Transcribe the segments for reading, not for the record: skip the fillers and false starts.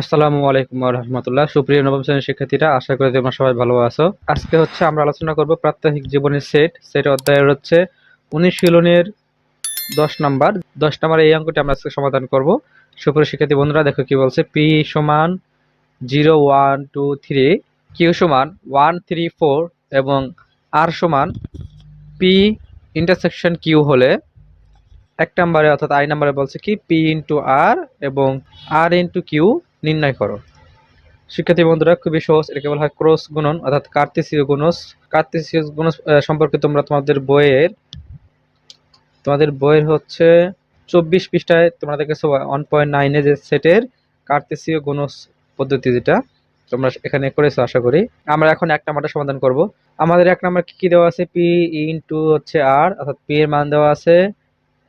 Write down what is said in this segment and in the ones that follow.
আসসালামু আলাইকুম ওয়া রাহমাতুল্লাহ। সুপ্রিয় নবম শ্রেণীর শিক্ষার্থীরা, আশা করি তোমরা সবাই ভালো আছো। আজকে আমরা আলোচনা করব প্রাত্যহিক জীবনের সেট অধ্যায়ের 19 10 নাম্বার। 10 নাম্বার এই অঙ্কটি আমরা আজকে সমাধান করব। সুপ্রিয় শিক্ষার্থী বন্ধুরা, দেখো কি বলছে। পি সমান 0 1 2 3, কিউ সমান 1 3 4 এবং আর সমান পি ইন্টারসেকশন কিউ হলে 1 নাম্বারে অর্থাৎ আই নাম্বারে বলছে কি পি ইন্টু আর এবং আর ইন্টু কিউ নির্ণয় করো। শিক্ষার্থী বন্ধুরা, খুবই সহজ। এটাকে বলা হয় ক্রস গুণন অর্থাৎ কার্তেসীয় গুণজ। কার্তেসীয় গুণজ সম্পর্কে তোমরা তোমাদের বইয়ের 24 পৃষ্ঠায় তোমরা দেখেছো 1.9 যে সেটের কার্তেসীয় গুণজ পদ্ধতি, যেটা তোমরা এখানে করেছো আশা করি। আমরা এখন 1 নাম্বারটা সমাধান করব। আমাদের 1 নাম্বার কি দেওয়া আছে, পি ইন্টু আর অর্থাৎ পি এর মান দেওয়া আছে,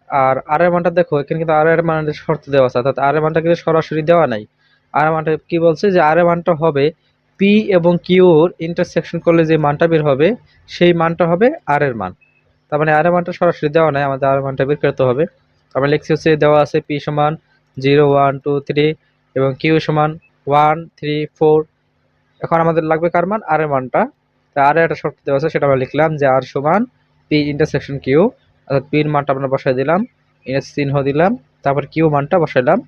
আর আর এর মানটা দেখো এখানে কিন্তু আর এর মানের শর্ত দেওয়া আছে, অর্থাৎ আর এর মানটা কিন্তু সরাসরি দেওয়া নাই। আর এর মানটা কি বলছে যে আর এর মানটা হবে পি এবং কিউর ইন্টারসেকশন করলে যে মানটা বের হবে সেই মানটা হবে আর এর মান। তার মানে আর এর মানটা সরাসরি দেওয়া নাই, আমাদের আর এর মানটা বের করতে হবে। আমরা লিখছি দেওয়া আছে পি সমান 0 1 2 3 এবং কিউ সমান 1 3 4। এখন আমাদের লাগবে কার মান, আর এর মানটা। তা আর একটা শর্ত দেওয়া আছে, সেটা আমরা লিখলাম যে আর সমান পি ইন্টারসেকশন কিউ, অর্থাৎ পির মানটা আমরা বসাই দিলাম, চিহ্ন দিলাম, তারপর কিউ মানটা বসাইলাম।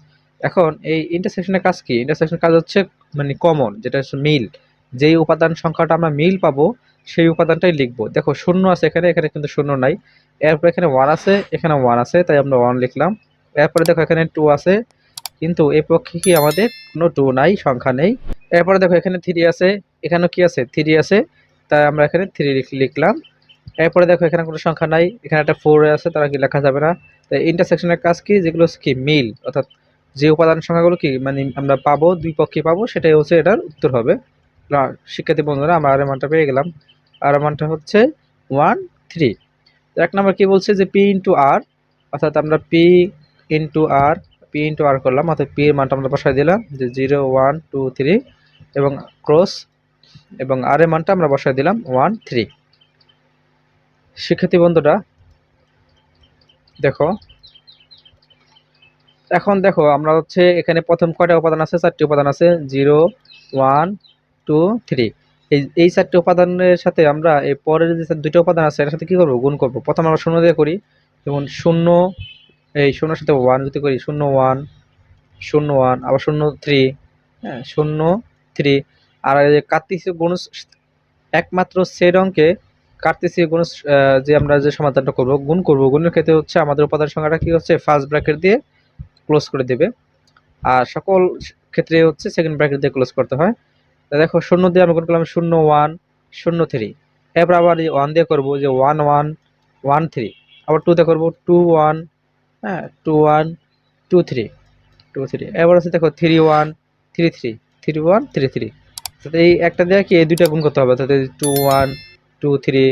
এখন এই ইন্টারসেকশনের কাজ কি? ইন্টারসেকশনের কাজ হচ্ছে মানে কমন, যেটা হচ্ছে মিল। যেই উপাদান সংখ্যাটা আমরা মিল পাবো সেই উপাদানটাই লিখবো। দেখো শূন্য আছে এখানে, এখানে কিন্তু শূন্য নাই। এরপর এখানে 1 আছে, এখানে 1 আছে, তাই আমরা 1 লিখলাম। এরপরে দেখো এখানে 2 আছে, কিন্তু এই পক্ষে কি আমাদের কোনো 2 নাই, সংখ্যা নেই। এরপরে দেখো এখানে 3 আছে, এখানে কি আছে 3 আছে, তাই আমরা এখানে 3 লিখলাম। এরপরে দেখো এখানে কোনো সংখ্যা নাই, এখানে একটা 4 আছে, তারা কি লেখা যাবে না। তাই ইন্টারসেকশনের কাজ কি, যেগুলো কি মিল, অর্থাৎ যে উপাদান সংখ্যাগুলো কি মানে আমরা পাবো, দুই পক্ষে পাবো, সেটাই এটার উত্তর হবে। শিক্ষার্থী বন্ধুরা, আমরা আর এর মানটা পেয়ে গেলাম। আর এর মানটা 1 3। 1 নাম্বার কি বলছে যে পি ইন্টু আর, অর্থাৎ আমরা পি ইন্টু আর করলাম, অর্থাৎ পি এর মানটা আমরা বসাই দিলাম যে 0 1 2 3 এবং ক্রস, এবং আর এর মানটা আমরা বসাই দিলাম 1 3। শিক্ষার্থী বন্ধুরা দেখো, এখন দেখো আমরা এখানে প্রথম কয়টা উপাদান আছে, 4টি উপাদান আছে, 0 1 2 3। এই 4টি উপাদানের সাথে আমরা এই পরের যে 2টা উপাদান আছে এর সাথে কি করব, গুণ করব। প্রথমে আমরা শূন্য দিয়ে করি, যেমন শূন্য, এই শূন্যর সাথে 1 যদি করি, 0 1 0 1, আবার 0 3, হ্যাঁ 0 3। আর এই যে কার্তেসীয় গুণজ, একমাত্র সেট অঙ্কে কার্তেসীয় গুণজ যে আমরা যে সমাধানটা করব, গুণ করব, গুণের ক্ষেত্রে আমাদের উপাদান সংখ্যাটা কি ফার্স্ট ব্র্যাকেট দিয়ে ক্লোজ করে দেবে, আর সকল ক্ষেত্রে সেকেন্ড ব্র্যাকেট দিয়ে ক্লোজ করতে হয়। দেখো 0 দিয়ে আমরা গুণ করলাম 0 1 0 3। এরপর আবার 1 দিয়ে করবো যে 1 1 1 3। আবার 2 দিয়ে করবো 2 1, হ্যাঁ 2 1 2 3 2 3। এবার দেখো 3 1 3 3 3 1 3 3। এই একটা দিয়ে কি এই দুইটা গুণ করতে হবে, অর্থাৎ 2 1 2 3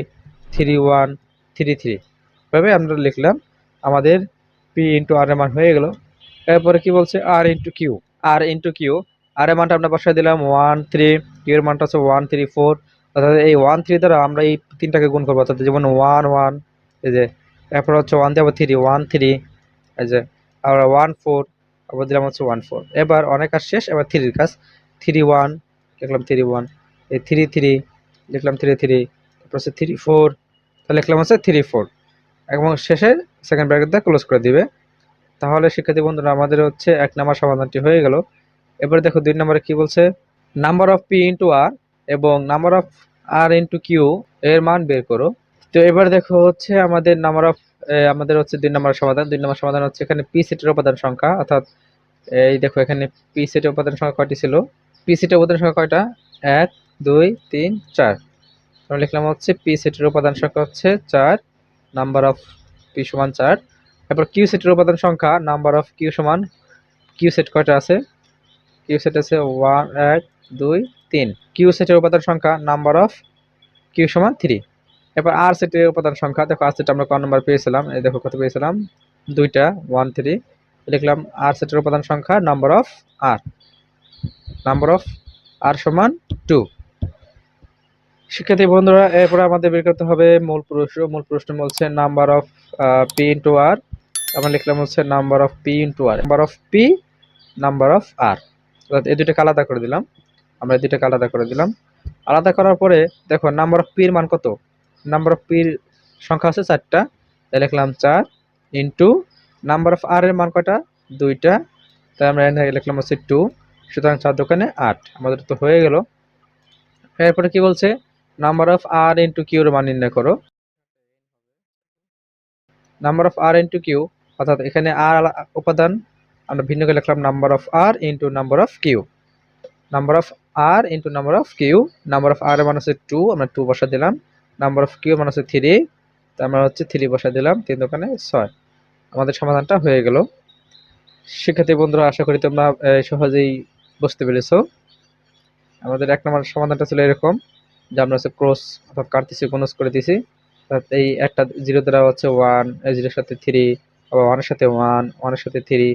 3 1 3 3 ভাবে আমরা লিখলাম। আমাদের পি ইন্টু আর এর মান হয়ে গেল। এরপরে কি বলছে আর ইন্টু কিউ। আর এর মানটা আমরা বসাই দিলাম 1 3, কিউ এর মানটা 1 3 4। অর্থাৎ এই 1 3 দ্বারা আমরা এই তিনটাকে গুণ করবো, অর্থাৎ যেমন 1 1, এই যে এরপর 1 দিয়ে 3 1 3, এই যে আবার 1 4, আবার দিলাম 1 4। এবার অনেক কাজ শেষ, এবার 3 এর কাজ। 3 1 লিখলাম 3 1, এই 3 3 লিখলাম 3 3, তারপর 3 4, তাহলে লিখলাম 3 4, এবং শেষে সেকেন্ড ব্র্যাকেট দিয়ে ক্লোজ করে দিবে। তাহলে শিক্ষার্থী বন্ধুরা, আমাদের 1 নাম্বার সমাধানটি হয়ে গেল। এবারে দেখো 2 নাম্বারে কি বলছে, number of P into R এবং number of R into Q এর মান বের করো। তো এবার দেখো আমাদের নাম্বার অফ, আমাদের 2 নাম্বার সমাধান। 2 নাম্বার সমাধান এখানে পি সেটের উপাদান সংখ্যা, অর্থাৎ এই দেখো এখানে পি সেটের উপাদান সংখ্যা কয়টি ছিল, পি সেটের উপাদান সংখ্যা কয়টা, 1 2 3 4। আমরা লিখলাম পি সেটের উপাদান সংখ্যা 4, নাম্বার অফ পি সমান 4। এরপর কিউ সেটের উপাদান সংখ্যা, নাম্বার অফ কিউ সমান, কিউ সেট কয়টা আছে, কিউ সেট আছে 1 1 2 3। কিউ সেটের উপাদান সংখ্যা, নাম্বার অফ কিউ সমান 3। এরপর আর সেটের উপাদান সংখ্যা, দেখো আর সেট আমরা কত নাম্বার পেয়েছিলাম, এই দেখো কত পেয়েছিলাম, 2টা 1 3। লিখলাম আর সেটের উপাদান সংখ্যা, নাম্বার অফ আর সমান 2। শিক্ষার্থী বন্ধুরা, এরপরে আমাদের বের করতে হবে মূল প্রশ্ন বলছে number of P into R. আমরা লিখলাম number of P into R, number of P, number of R. এই দুটোকে আলাদা করে দিলাম। আমরা এই দুটোকে আলাদা করে দিলাম। আলাদা করার পরে দেখো নাম্বার অফ পির মান কত? নাম্বার অফ পির সংখ্যা আছে 4টা, তাই লিখলাম 4 ইন্টু নাম্বার অফ আর এর মান কয়টা? 2টা, তাই আমরা এখানে লিখলাম হচ্ছে 2। সুতরাং 4 দোকানে 8, আমাদের তো হয়ে গেল। এরপরে কি বলছে? Number of R into Q এর মান নির্ণয় করো। Number of R into Q, অর্থাৎ এখানে আর উপাদান আমরা ভিন্ন করে লিখলাম number of R into number of Q. Number of R into number of Q, number of R এর মান হচ্ছে 2, আমরা 2 বসা দিলাম। নাম্বার অফ কিউ মান হচ্ছে 3, তো আমরা হচ্ছে 3 বসা দিলাম। 3 দোকানে 6, আমাদের সমাধানটা হয়ে গেল। শিক্ষার্থী বন্ধুরা, আশা করি তোমরা সহজেই বুঝতে পেরেছো। আমাদের 1 নম্বর সমাধানটা ছিল এরকম যে আমরা হচ্ছে ক্রস অর্থাৎ কাটতেছি, গুণজ করে দিছি। অর্থাৎ এই একটা 0 দ্বারা হচ্ছে 1, এই 0 এর সাথে 3, আবার 1 এর সাথে 1, 1 এর সাথে 3,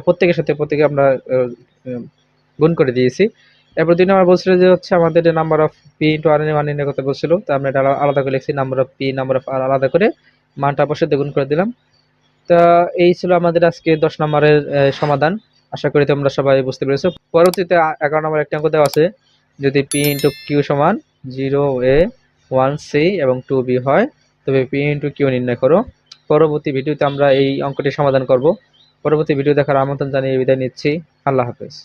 প্রত্যেকের সাথে প্রত্যেকে আমরা গুণ করে দিয়েছি। এরপর 2 নম্বর বলছিল যে হচ্ছে আমাদের নাম্বার অফ পি ইন্টু আর এর মান নির্ণয় করতে বলছিল, তো আমরা এটা আলাদা করে লিখছি, number of P number of R আলাদা করে মানটা বসে গুণ করে দিলাম। তা এই ছিল আমাদের আজকে 10 নম্বরের সমাধান। আশা করি তোমরা সবাই বুঝতে পেরেছো। পরবর্তীতে 11 নম্বর একটা অঙ্ক দেওয়া আছে, যদি পি ইন্টু কিউ সমান 0a 1c এবং 2b হয়, তবে পি ইন্টু কিউ নির্ণয় করো। পরবর্তী ভিডিওতে আমরা এই অঙ্কটি সমাধান করব। পরবর্তী ভিডিও দেখার আমন্ত্রণ জানিয়ে বিদায় নিচ্ছি। আল্লাহ হাফেজ।